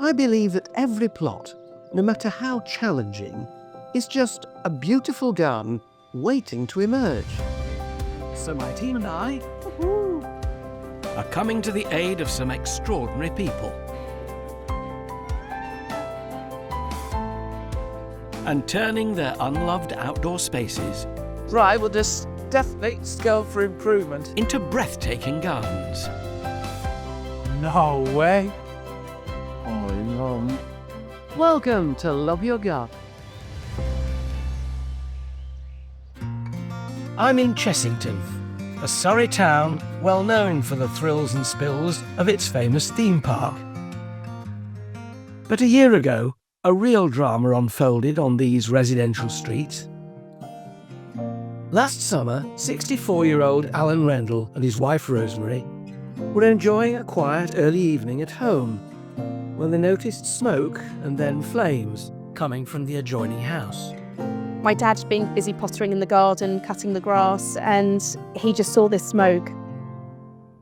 I believe that every plot, no matter how challenging, is just a beautiful garden waiting to emerge. So my team and I are coming to the aid of some extraordinary people. And turning their unloved outdoor spaces Right, we'll just definitely go for improvement. into breathtaking gardens. No way. Welcome to Love Your Garden. I'm in Chessington, a Surrey town well known for the thrills and spills of its famous theme park. But a year ago, a real drama unfolded on these residential streets. Last summer, 64-year-old Alan Rendle and his wife Rosemary were enjoying a quiet early evening at home when they noticed smoke and then flames coming from the adjoining house. My dad'd been busy pottering in the garden, cutting the grass, and he just saw this smoke.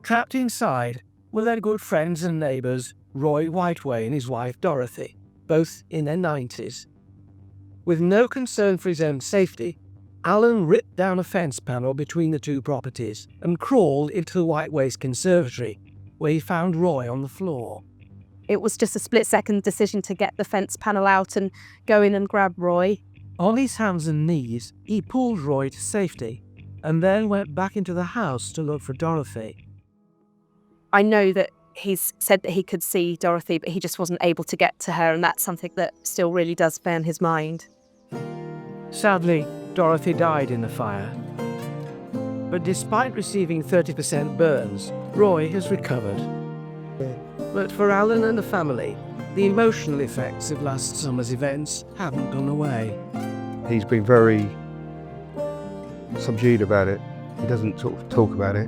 Trapped inside were their good friends and neighbours, Roy Whiteway and his wife Dorothy, both in their 90s. With no concern for his own safety, Alan ripped down a fence panel between the two properties and crawled into the Whiteways' conservatory, where he found Roy on the floor. It was just a split-second decision to get the fence panel out and go in and grab Roy. On his hands and knees, he pulled Roy to safety and then went back into the house to look for Dorothy. I know that he's said that he could see Dorothy, but he just wasn't able to get to her, and that's something that still really does bear in his mind. Sadly, Dorothy died in the fire. But despite receiving 30% burns, Roy has recovered. But for Alan and the family, the emotional effects of last summer's events haven't gone away. He's been very subdued about it. He doesn't sort of talk about it.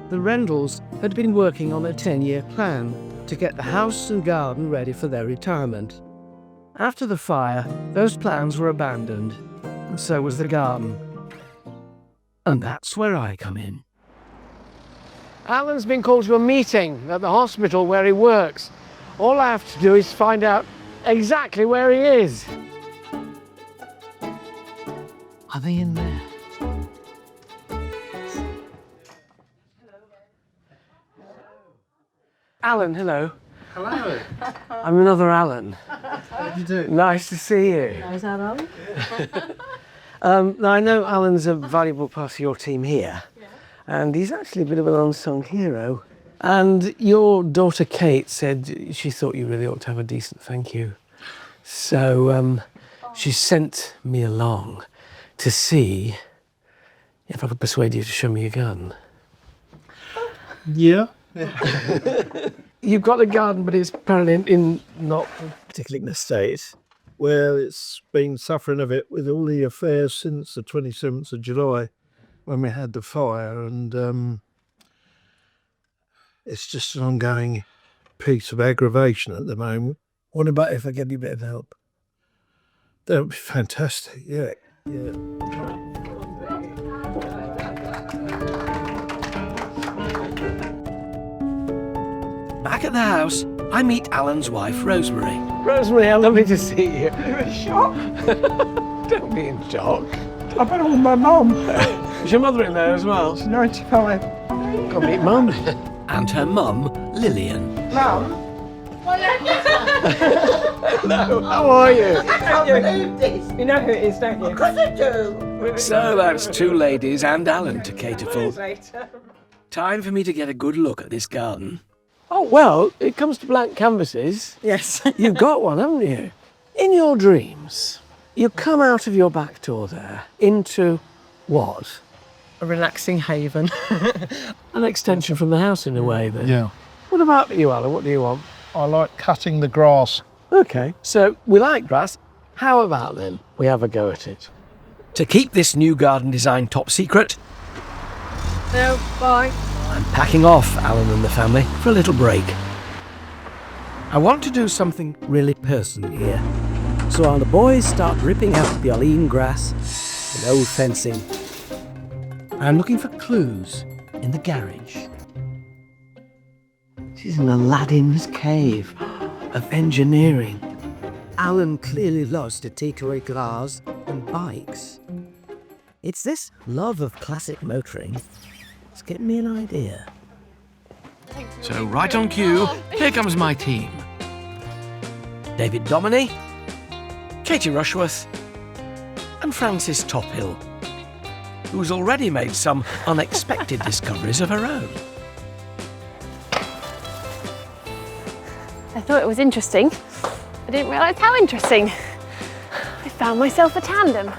The Rendles had been working on a 10-year plan to get the house and garden ready for their retirement. After the fire, those plans were abandoned, and so was the garden. And that's where I come in. Alan's been called to a meeting at the hospital where he works. All I have to do is find out exactly where he is. Are they in there? Alan, hello. Hello. I'm another Alan. How do you do? Nice to see you. Is that on? Now, I know Alan's a valuable part of your team here, and he's actually a bit of an unsung hero. And your daughter Kate said she thought you really ought to have a decent thank you. So she sent me along to see if I could persuade you to show me your gun. Yeah. You've got a garden, but it's apparently in not particularly in a state. Well, it's been suffering of it with all the affairs since the 27th of July when we had the fire, and it's just an ongoing piece of aggravation at the moment. What about if I give you a bit of help? That would be fantastic, yeah. Back at the house, I meet Alan's wife, Rosemary. Rosemary, how lovely to see you. You're in shock. Don't be in shock. I've been with my mum. Is your mother in there as well? She's 95. Go meet mum. And her mum, Lillian. Mum? Hello, how are you? I can't believe this. You know who it is, don't you? Of course I do. So that's two ladies and Alan to cater for. Later. Time for me to get a good look at this garden. Oh, well, it comes to blank canvases. Yes. You've got one, haven't you? In your dreams, you come out of your back door there into what? A relaxing haven. An extension from the house in a way then. Yeah. What about you, Alan? What do you want? I like cutting the grass. Okay, so we like grass. How about then we have a go at it? To keep this new garden design top secret, No, bye. I'm packing off Alan and the family for a little break. I want to do something really personal here. So while the boys start ripping out the Olean grass and old fencing, I'm looking for clues in the garage. This is an Aladdin's cave of engineering. Alan clearly loves to tinker with cars and bikes. It's this love of classic motoring that's given me an idea. So right on cue, here comes my team. David Dominey, Katie Rushworth, and Frances Tophill, who's already made some unexpected discoveries of her own. I thought it was interesting. I didn't realise how interesting. I found myself a tandem.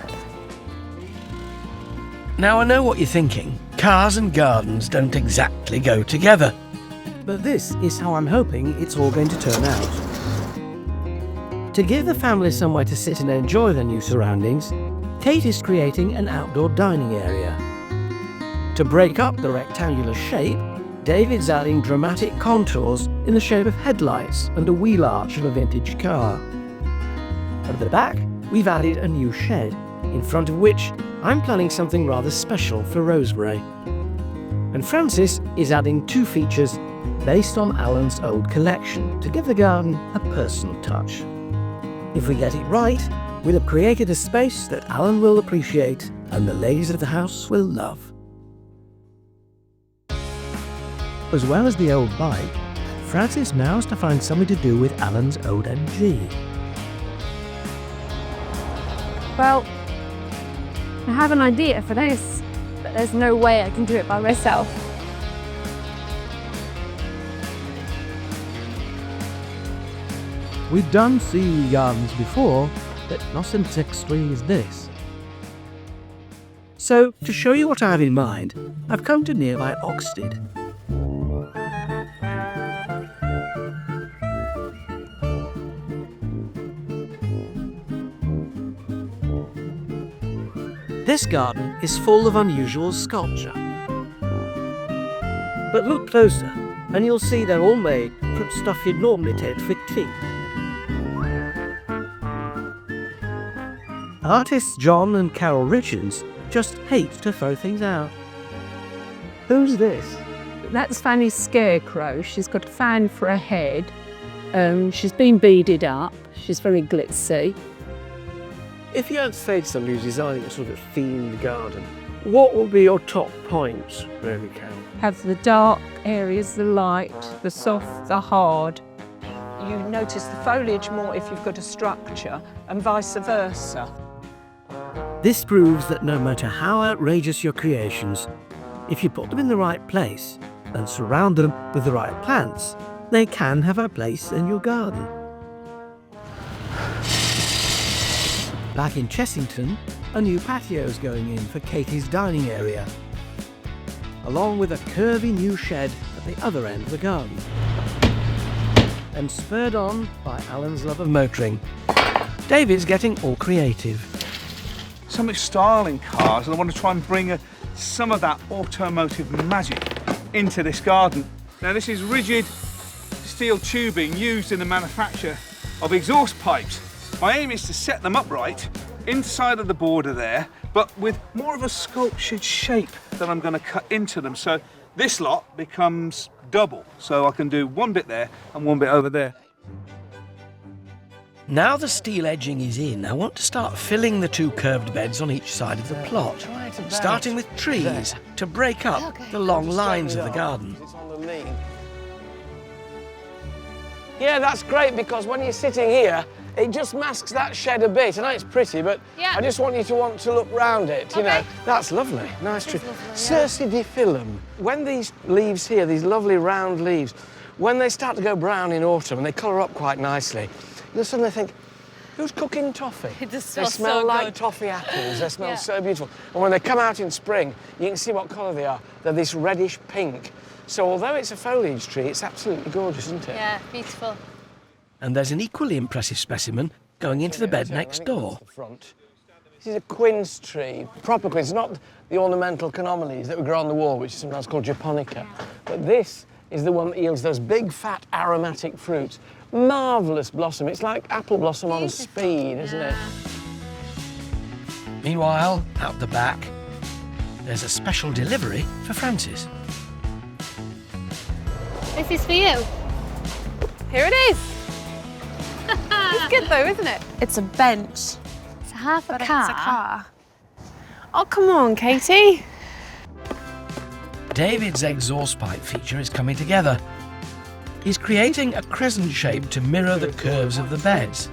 Now I know what you're thinking. Cars and gardens don't exactly go together. But this is how I'm hoping it's all going to turn out. To give the family somewhere to sit and enjoy their new surroundings, Kate is creating an outdoor dining area. To break up the rectangular shape, David's adding dramatic contours in the shape of headlights and a wheel arch of a vintage car. At the back, we've added a new shed, in front of which I'm planning something rather special for Rosemary. And Frances is adding 2 features based on Alan's old collection to give the garden a personal touch. If we get it right, we'll have created a space that Alan will appreciate and the ladies of the house will love. As well as the old bike, Frances now has to find something to do with Alan's old MG. Well, I have an idea for this, but there's no way I can do it by myself. We've done sea gardens before, but nothing as extreme as this. So, to show you what I have in mind, I've come to nearby Oxted. This garden is full of unusual sculpture. But look closer, and you'll see they're all made from stuff you'd normally take for tea. Artists John and Carol Richards just hate to throw things out. Who's this? That's Fanny's scarecrow. She's got a fan for a head. She's been beaded up. She's very glitzy. If you had to say to somebody who's designing a sort of themed garden, what would be your top points, really, Carol? Have the dark areas, the light, the soft, the hard. You notice the foliage more if you've got a structure, and vice versa. This proves that no matter how outrageous your creations, if you put them in the right place and surround them with the right plants, they can have a place in your garden. Back in Chessington, a new patio is going in for Katie's dining area, along with a curvy new shed at the other end of the garden. And spurred on by Alan's love of motoring, David's getting all creative. So much style in cars, and I want to try and bring some of that automotive magic into this garden. Now, this is rigid steel tubing used in the manufacture of exhaust pipes. My aim is to set them upright inside of the border there, but with more of a sculptured shape that I'm going to cut into them. So this lot becomes double, so I can do one bit there and one bit over there. Now the steel edging is in, I want to start filling the 2 curved beds on each side of the plot, starting with trees to break up the long lines of the garden. Yeah, that's great, because when you're sitting here, it just masks that shed a bit. I know it's pretty, but I just want you to want to look round it, you know. That's lovely, nice tree. Circe di Filum. When these leaves here, these lovely round leaves, when they start to go brown in autumn and they colour up quite nicely, you'll suddenly think, who's cooking toffee? It just They smells smell so like good. toffee apples, they smell so beautiful. And when they come out in spring, you can see what colour they are. They're this reddish pink. So although it's a foliage tree, it's absolutely gorgeous, isn't it? Yeah, beautiful. And there's an equally impressive specimen going into the bed next door. This is a quince tree, proper quince, not the ornamental canomeles that we grow on the wall, which is sometimes called japonica. But this is the one that yields those big, fat, aromatic fruits. Marvellous blossom. It's like apple blossom on speed, isn't it? Meanwhile, out the back, there's a special delivery for Frances. This is for you. Here it is. It's good though, isn't it? It's a bench. It's a half a But car. it's a car. Oh, come on, Katie. David's exhaust pipe feature is coming together. He's creating a crescent shape to mirror the curves of the beds.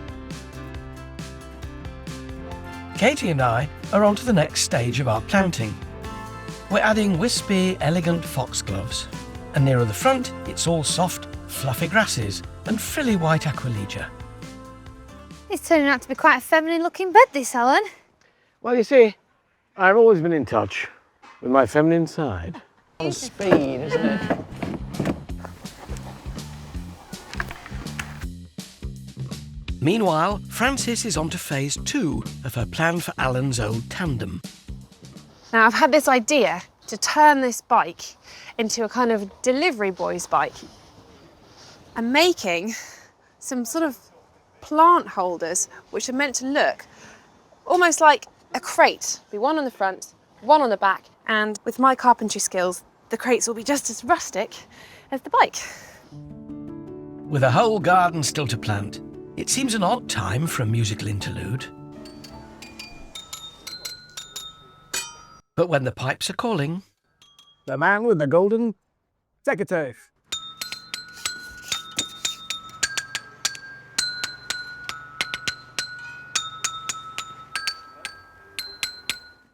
Katie and I are on to the next stage of our planting. We're adding wispy, elegant foxgloves, and nearer the front, it's all soft, fluffy grasses and frilly white aquilegia. It's turning out to be quite a feminine-looking bed, this, Alan. Well, you see, I've always been in touch with my feminine side. On speed, isn't it? Meanwhile, Frances is on to phase 2 of her plan for Alan's old tandem. Now, I've had this idea to turn this bike into a kind of delivery boy's bike. I'm making some sort of plant holders which are meant to look almost like a crate. Be one on the front, one on the back, and with my carpentry skills, the crates will be just as rustic as the bike. With a whole garden still to plant, it seems an odd time for a musical interlude. But when the pipes are calling... The man with the golden secateurs.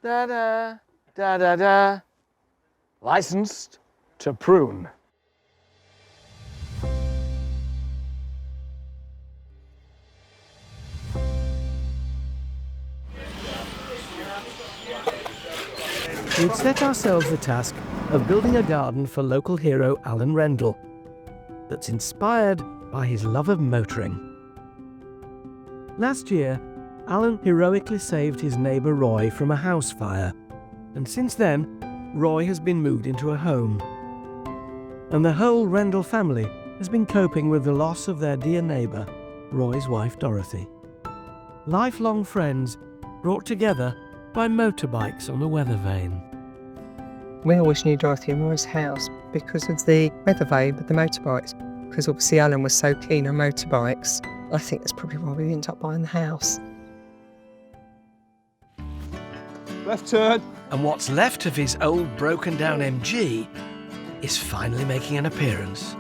Da-da, da-da-da. Licensed to prune. We'd set ourselves the task of building a garden for local hero Alan Rendle that's inspired by his love of motoring. Last year, Alan heroically saved his neighbour Roy from a house fire, and since then, Roy has been moved into a home. And the whole Rendle family has been coping with the loss of their dear neighbour, Roy's wife Dorothy. Lifelong friends brought together by motorbikes on the weather vane. We always knew Dorothy and Roy's house because of the weather vane with the motorbikes. Because obviously Alan was so keen on motorbikes, I think that's probably why we ended up buying the house. Left turn. And what's left of his old broken down MG is finally making an appearance.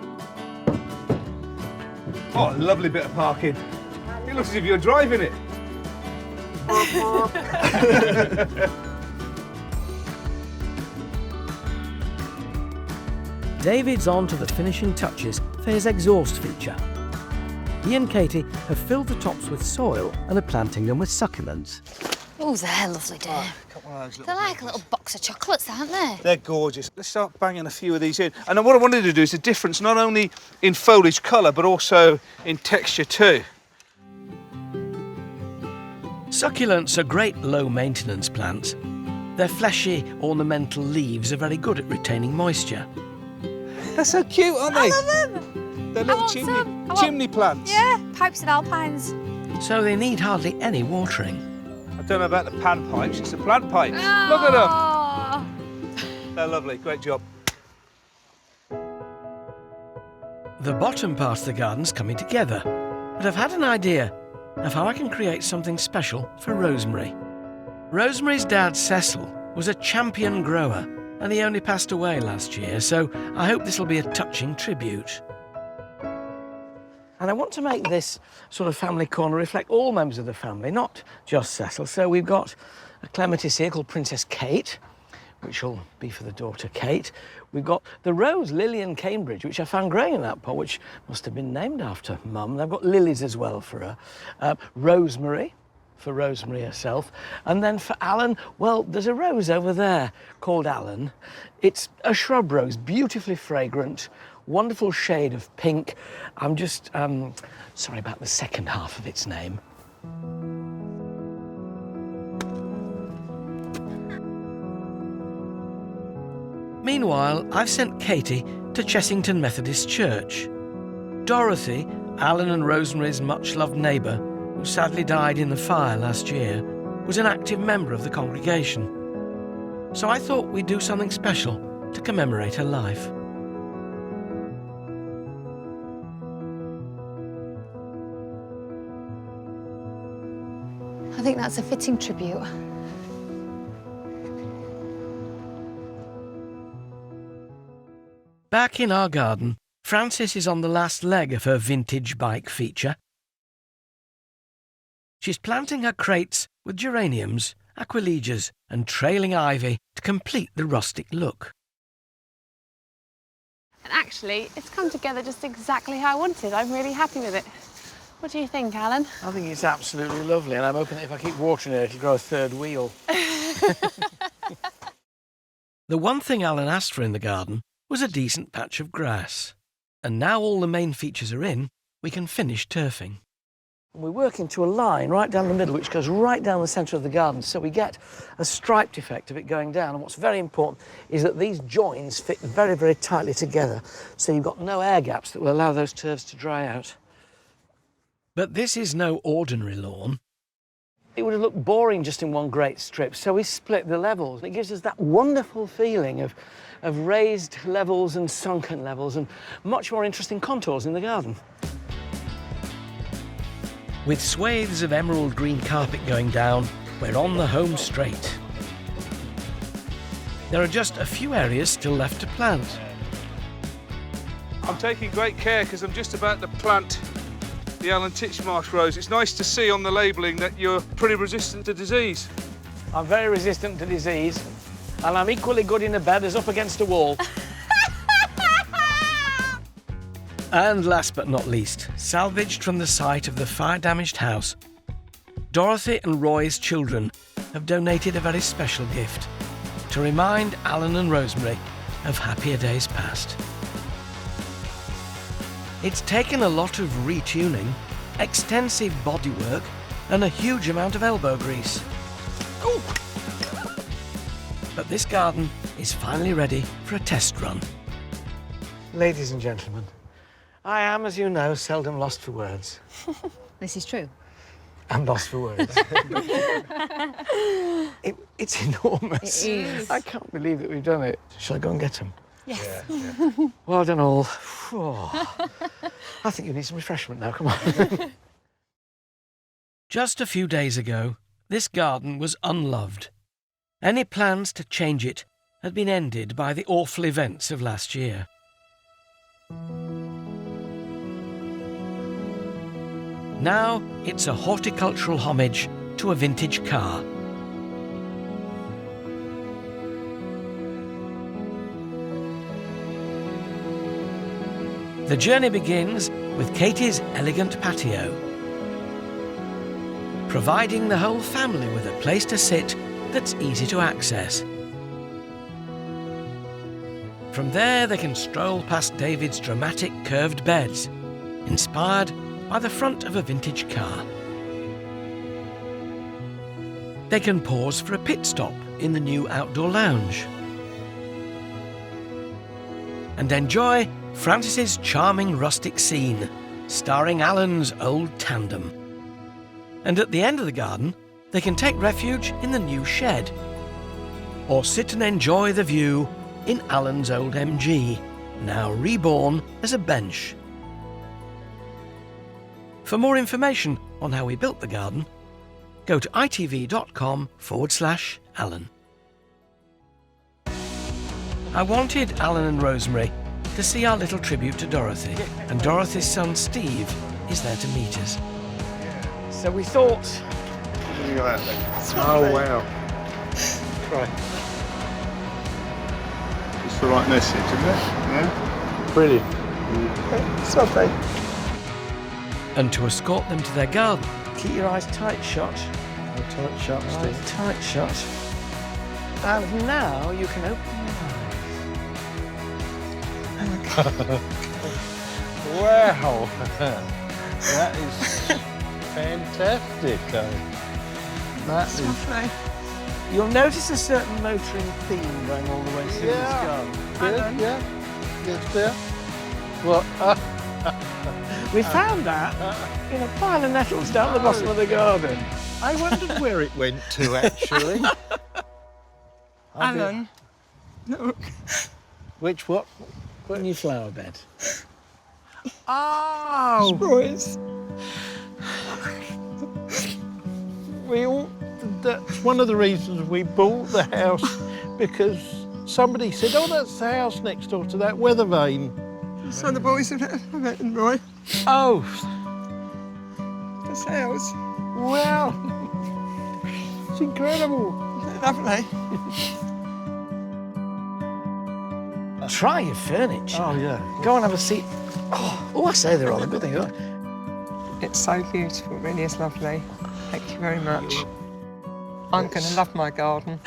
Oh, lovely bit of parking. It looks as if you're driving it. David's on to the finishing touches for his exhaust feature. He and Katie have filled the tops with soil and are planting them with succulents. Oh, they're lovely, dear. They're like little box of chocolates, aren't they? They're gorgeous. Let's start banging a few of these in. And what I wanted to do is a difference not only in foliage colour, but also in texture too. Succulents are great low-maintenance plants. Their fleshy, ornamental leaves are very good at retaining moisture. They're so cute, aren't they? I love them. They're little chimney plants. Yeah, pipes of alpines. So they need hardly any watering. I don't know about the pan pipes, it's the plant pipes. Look at them. They're lovely, great job. The bottom part of the garden's coming together, but I've had an idea of how I can create something special for Rosemary. Rosemary's dad, Cecil, was a champion grower, and he only passed away last year, so I hope this will be a touching tribute. And I want to make this sort of family corner reflect all members of the family, not just Cecil. So we've got a clematis here called Princess Kate, which will be for the daughter Kate. We've got the rose Lillian Cambridge, which I found growing in that pot, which must have been named after Mum. And I've got lilies as well for her. Rosemary, for Rosemary herself. And then for Alan, well, there's a rose over there called Alan. It's a shrub rose, beautifully fragrant, wonderful shade of pink. I'm just sorry about the second half of its name. Meanwhile, I've sent Katie to Chessington Methodist Church. Dorothy, Alan and Rosemary's much-loved neighbour, who sadly died in the fire last year, was an active member of the congregation. So I thought we'd do something special to commemorate her life. think that's a fitting tribute. Back in our garden, Frances is on the last leg of her vintage bike feature. She's planting her crates with geraniums, aquilegias and trailing ivy to complete the rustic look. And actually, it's come together just exactly how I wanted. I'm really happy with it. What do you think, Alan? I think it's absolutely lovely, and I'm hoping that if I keep watering it, it'll grow a third wheel. The one thing Alan asked for in the garden was a decent patch of grass. And now all the main features are in, we can finish turfing. We work into a line right down the middle, which goes right down the centre of the garden, so we get a striped effect of it going down. And what's very important is that these joins fit very, very tightly together, so you've got no air gaps that will allow those turfs to dry out. But this is no ordinary lawn. It would have looked boring just in one great strip, so we split the levels. It gives us that wonderful feeling of raised levels and sunken levels and much more interesting contours in the garden. With swathes of emerald green carpet going down, we're on the home straight. There are just a few areas still left to plant. I'm taking great care because I'm just about to plant the Alan Titchmarsh rose. It's nice to see on the labelling that you're pretty resistant to disease. I'm very resistant to disease, and I'm equally good in a bed as up against a wall. And last but not least, salvaged from the site of the fire-damaged house, Dorothy and Roy's children have donated a very special gift to remind Alan and Rosemary of happier days past. It's taken a lot of retuning, extensive bodywork, and a huge amount of elbow grease. Ooh. But this garden is finally ready for a test run. Ladies and gentlemen, I am, as you know, seldom lost for words. This is true. I'm lost for words. It's enormous. It is. I can't believe that we've done it. Shall I go and get them? Yes. Yeah. Well done all. Oh. I think you need some refreshment now, come on. Just a few days ago, this garden was unloved. Any plans to change it had been ended by the awful events of last year. Now it's a horticultural homage to a vintage car. The journey begins with Katie's elegant patio, providing the whole family with a place to sit that's easy to access. From there they can stroll past David's dramatic curved beds, inspired by the front of a vintage car. They can pause for a pit stop in the new outdoor lounge and enjoy Frances's charming rustic scene, starring Alan's old tandem. And at the end of the garden, they can take refuge in the new shed, or sit and enjoy the view in Alan's old MG, now reborn as a bench. For more information on how we built the garden, go to itv.com/Alan. I wanted Alan and Rosemary to see our little tribute to Dorothy, and Dorothy's son Steve is there to meet us. So we thought... Look at that. Oh, wow. Right. It's the right message, isn't it? Yeah? Brilliant. It's lovely. And to escort them to their garden, Keep your eyes tight shut. Tight shut, Steve. Tight shut. And now you can open your Wow. That is fantastic, though. That is... eyes. You'll notice a certain motoring theme going all the way through this garden. Good, yeah. Yes, there. What? We found that in a pile of nettles down the bottom of the garden. I wondered where it went to, actually. Alan, look. Which what? In your flower bed. Oh! Roy's. That's one of the reasons we bought the house, because somebody said, oh, that's the house next door to that weather vane. So the boys have met and Roy. Oh, This house. wow. It's incredible. Lovely. Try your furniture. Oh, yeah. Go and have a seat. Oh, I say they're all a good thing. It's so beautiful, it really is lovely. Thank you very much. I'm going to love my garden.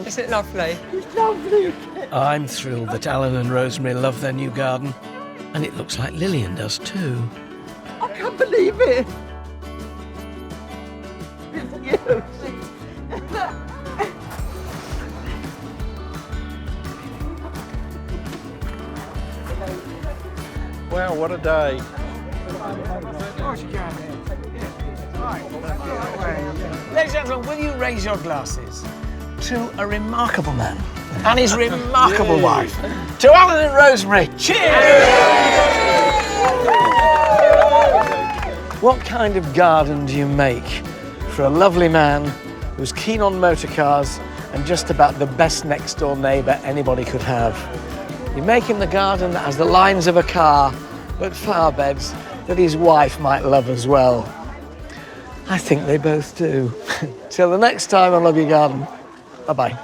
Is it lovely? I'm thrilled that Alan and Rosemary love their new garden. And it looks like Lillian does too. I can't believe it. Wow, what a day. Ladies and gentlemen, will you raise your glasses to a remarkable man and his remarkable wife? To Alan and Rosemary, cheers! What kind of garden do you make for a lovely man who's keen on motor cars and just about the best next door neighbour anybody could have? You make him the garden that has the lines of a car, but flower beds that his wife might love as well. I think they both do. Till the next time, I love your garden. Bye-bye.